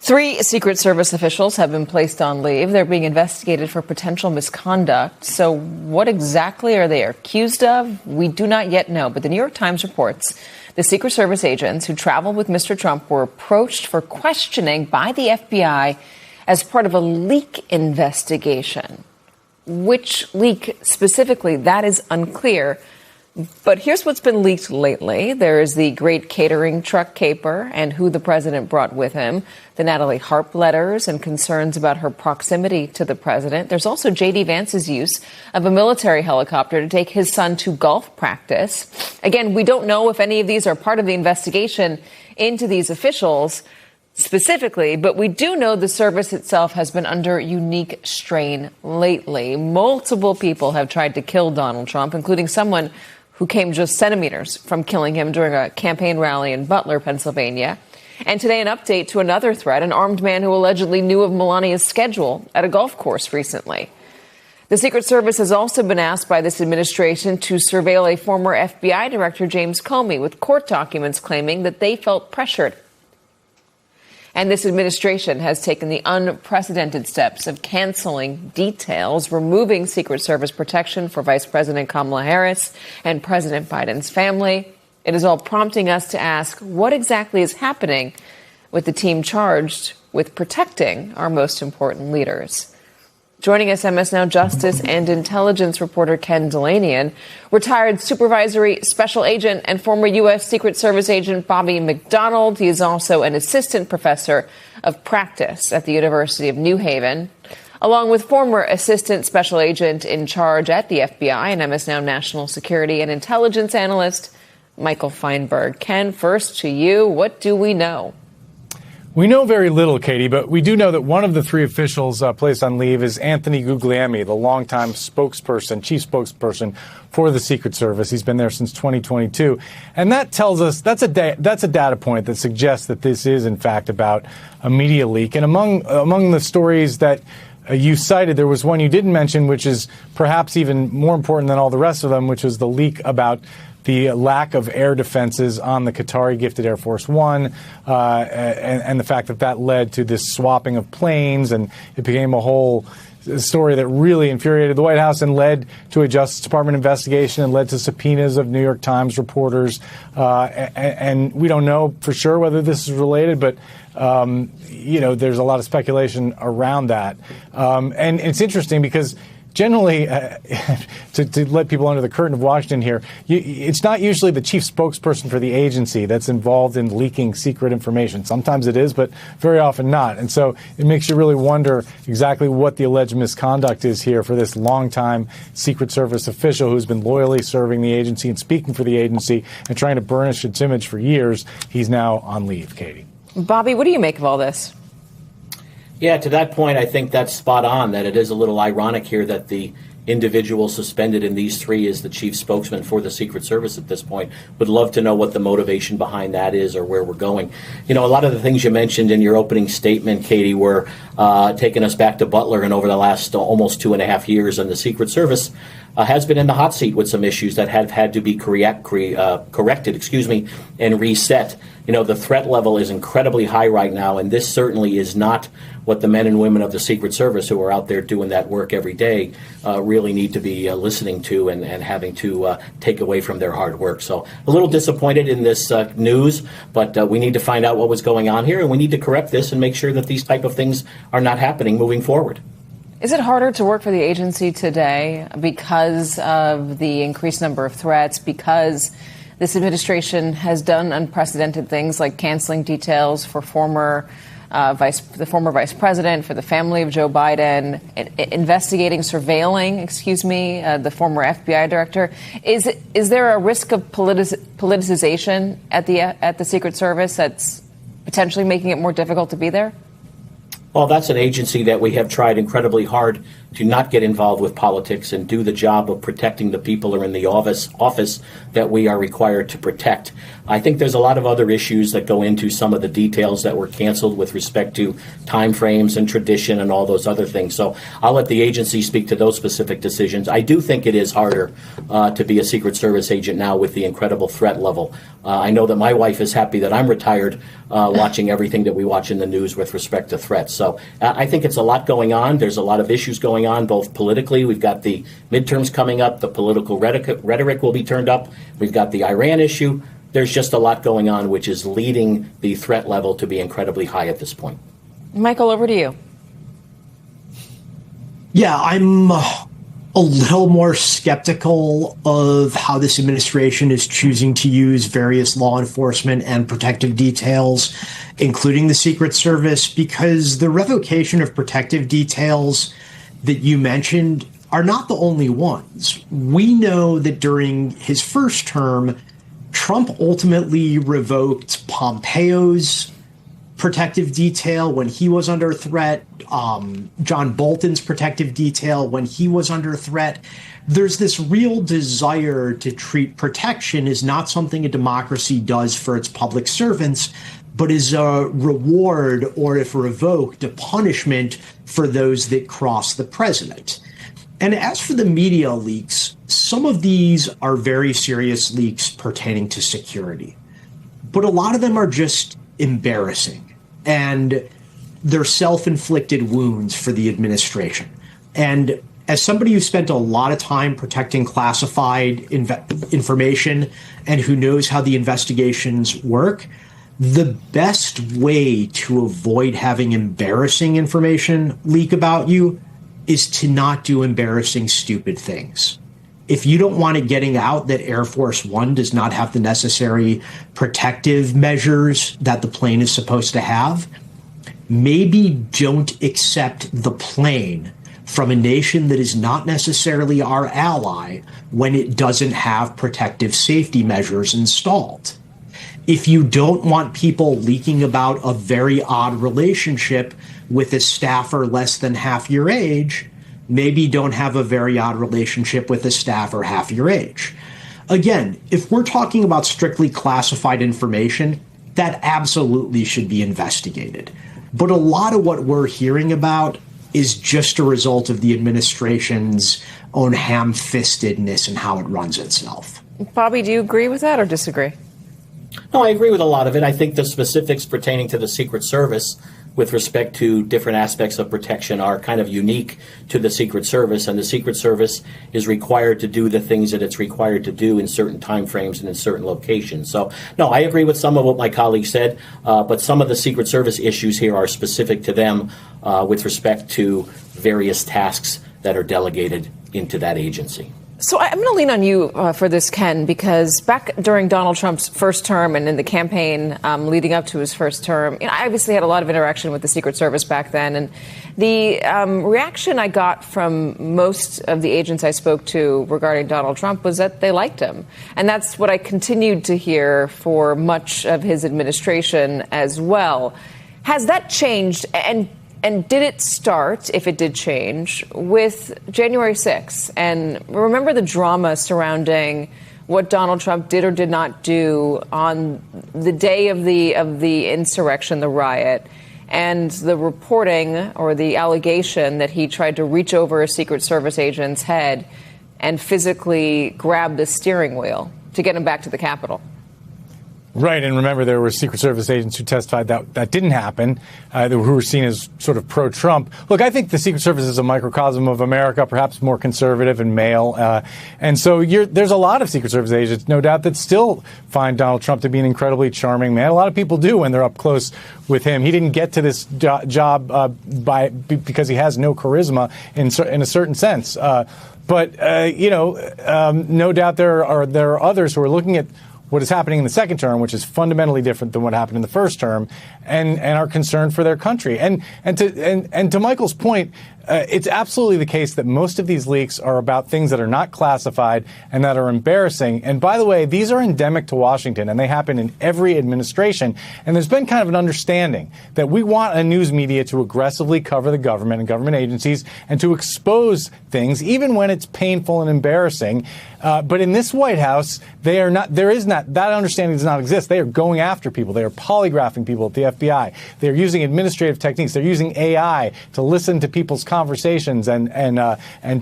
3 Secret Service officials have been placed on leave. They're being investigated for potential misconduct. So what exactly are they accused of? We do not yet know. But the New York Times reports the Secret Service agents who traveled with Mr. Trump were approached for questioning by the FBI as part of a leak investigation. Which leak specifically, that is unclear. But here's what's been leaked lately. There is the great catering truck caper and who the president brought with him, the Natalie Harp letters and concerns about her proximity to the president. There's also J.D. Vance's use of a military helicopter to take his son to golf practice. Again, we don't know if any of these are part of the investigation into these officials specifically, but we do know the service itself has been under unique strain lately. Multiple people have tried to kill Donald Trump, including someone who came just centimeters from killing him during a campaign rally in Butler, Pennsylvania. And today, an update to another threat, an armed man who allegedly knew of Melania's schedule at a golf course recently. The Secret Service has also been asked by this administration to surveil a former FBI director, James Comey, with court documents claiming that they felt pressured. And this administration has taken the unprecedented steps of canceling details, removing Secret Service protection for Vice President Kamala Harris and President Biden's family. It is all prompting us to ask what exactly is happening with the team charged with protecting our most important leaders. Joining us, MS Now Justice and Intelligence reporter Ken Dilanian, retired supervisory special agent and former U.S. Secret Service agent Bobby McDonald. He is also an assistant professor of practice at the University of New Haven, along with former assistant special agent in charge at the FBI and MS Now national security and intelligence analyst Michael Feinberg. Ken, first to you, what do we know? We know very little, Katie, but we do know that one of the 3 officials placed on leave is Anthony Guglielmi, the longtime chief spokesperson for the Secret Service. He's been there since 2022. And that tells us that's a data point that suggests that this is, in fact, about a media leak. And among the stories that you cited, there was one you didn't mention, which is perhaps even more important than all the rest of them, which was the leak about the lack of air defenses on the Qatari-gifted Air Force One, and the fact that that led to this swapping of planes, and it became a whole story that really infuriated the White House and led to a Justice Department investigation and led to subpoenas of New York Times reporters. And we don't know for sure whether this is related, but there's a lot of speculation around that. And it's interesting because generally, to let people under the curtain of Washington here, it's not usually the chief spokesperson for the agency that's involved in leaking secret information. Sometimes it is, but very often not. And so it makes you really wonder exactly what the alleged misconduct is here for this longtime Secret Service official who's been loyally serving the agency and speaking for the agency and trying to burnish its image for years. He's now on leave, Katie. Bobby, what do you make of all this? Yeah, to that point, I think that's spot on, that it is a little ironic here that the individual suspended in these 3 is the chief spokesman for the Secret Service at this point. Would love to know what the motivation behind that is or where we're going. A lot of the things you mentioned in your opening statement, Katie, were taking us back to Butler and over the last almost 2.5 years, and the Secret Service has been in the hot seat with some issues that have had to be corrected, and reset. The threat level is incredibly high right now, and this certainly is not what the men and women of the Secret Service who are out there doing that work every day really need to be listening to and having to take away from their hard work. So a little disappointed in this news, but we need to find out what was going on here, and we need to correct this and make sure that these type of things are not happening moving forward. Is it harder to work for the agency today because of the increased number of threats, because this administration has done unprecedented things like canceling details for the former vice president, for the family of Joe Biden, investigating, surveilling, the former FBI director? Is there a risk of politicization at the Secret Service that's potentially making it more difficult to be there? Well, that's an agency that we have tried incredibly hard to not get involved with politics and do the job of protecting the people who are in the office that we are required to protect. I think there's a lot of other issues that go into some of the details that were canceled with respect to timeframes and tradition and all those other things. So I'll let the agency speak to those specific decisions. I do think it is harder to be a Secret Service agent now with the incredible threat level. I know that my wife is happy that I'm retired watching everything that we watch in the news with respect to threats. So I think it's a lot going on. There's a lot of issues going on, both politically. We've got the midterms coming up. The political rhetoric will be turned up. We've got the Iran issue. There's just a lot going on, which is leading the threat level to be incredibly high at this point. Michael, over to you. Yeah, I'm a little more skeptical of how this administration is choosing to use various law enforcement and protective details, including the Secret Service, because the revocation of protective details that you mentioned are not the only ones. We know that during his first term, Trump ultimately revoked Pompeo's protective detail when he was under threat, John Bolton's protective detail when he was under threat. There's this real desire to treat protection as not something a democracy does for its public servants, but as a reward, or if revoked, a punishment for those that cross the president. And as for the media leaks, some of these are very serious leaks pertaining to security, but a lot of them are just embarrassing, and they're self-inflicted wounds for the administration. And as somebody who spent a lot of time protecting classified information and who knows how the investigations work, the best way to avoid having embarrassing information leak about you is to not do embarrassing, stupid things. If you don't want it getting out that Air Force One does not have the necessary protective measures that the plane is supposed to have, maybe don't accept the plane from a nation that is not necessarily our ally when it doesn't have protective safety measures installed. If you don't want people leaking about a very odd relationship with a staffer less than half your age, maybe don't have a very odd relationship with a staffer half your age. Again, if we're talking about strictly classified information, that absolutely should be investigated. But a lot of what we're hearing about is just a result of the administration's own ham-fistedness and how it runs itself. Bobby, do you agree with that or disagree? No, I agree with a lot of it. I think the specifics pertaining to the Secret Service with respect to different aspects of protection are kind of unique to the Secret Service, and the Secret Service is required to do the things that it's required to do in certain timeframes and in certain locations. So, no, I agree with some of what my colleague said, but some of the Secret Service issues here are specific to them with respect to various tasks that are delegated into that agency. So I'm going to lean on you for this, Ken, because back during Donald Trump's first term and in the campaign leading up to his first term, I obviously had a lot of interaction with the Secret Service back then. And the reaction I got from most of the agents I spoke to regarding Donald Trump was that they liked him. And that's what I continued to hear for much of his administration as well. Has that changed? And did it start, if it did change, with January 6th? And remember the drama surrounding what Donald Trump did or did not do on the day of the insurrection, the riot, and the reporting or the allegation that he tried to reach over a Secret Service agent's head and physically grab the steering wheel to get him back to the Capitol. Right, and remember, there were Secret Service agents who testified that that didn't happen, who were seen as sort of pro-Trump. Look, I think the Secret Service is a microcosm of America, perhaps more conservative and male. And so there's a lot of Secret Service agents, no doubt, that still find Donald Trump to be an incredibly charming man. A lot of people do when they're up close with him. He didn't get to this job because he has no charisma in a certain sense. But no doubt there are others who are looking at what is happening in the second term, which is fundamentally different than what happened in the first term, and are concerned for their country. And to Michael's point, it's absolutely the case that most of these leaks are about things that are not classified and that are embarrassing. And by the way, these are endemic to Washington, and they happen in every administration. And there's been kind of an understanding that we want a news media to aggressively cover the government and government agencies and to expose things, even when it's painful and embarrassing. But in this White House, they are not. There is not that understanding does not exist. They are going after people. They are polygraphing people at the FBI. They are using administrative techniques. They're using AI to listen to people's conversations and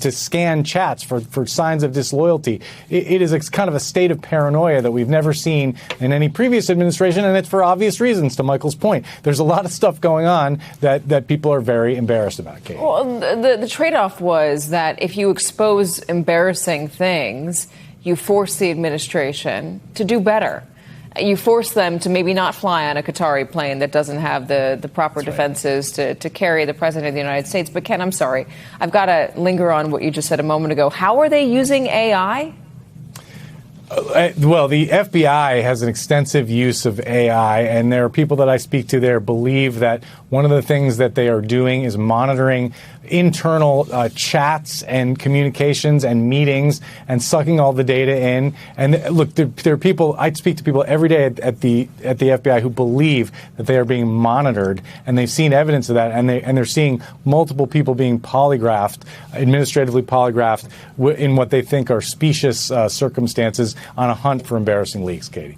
to scan chats for signs of disloyalty. It is kind of a state of paranoia that we've never seen in any previous administration, and it's for obvious reasons. To Michael's point, there's a lot of stuff going on that people are very embarrassed about. Katie. Well, the trade-off was that if you expose embarrassing things, you force the administration to do better. You force them to maybe not fly on a Qatari plane that doesn't have the proper defenses to carry the president of the United States. But Ken, I'm sorry. I've got to linger on what you just said a moment ago. How are they using AI? Well, the FBI has an extensive use of AI, and there are people that I speak to there believe that one of the things that they are doing is monitoring internal chats and communications and meetings and sucking all the data in. And look, there are people, I speak to people every day at the FBI who believe that they are being monitored, and they've seen evidence of that, and they're seeing multiple people being polygraphed, administratively polygraphed in what they think are specious circumstances on a hunt for embarrassing leaks, Katie.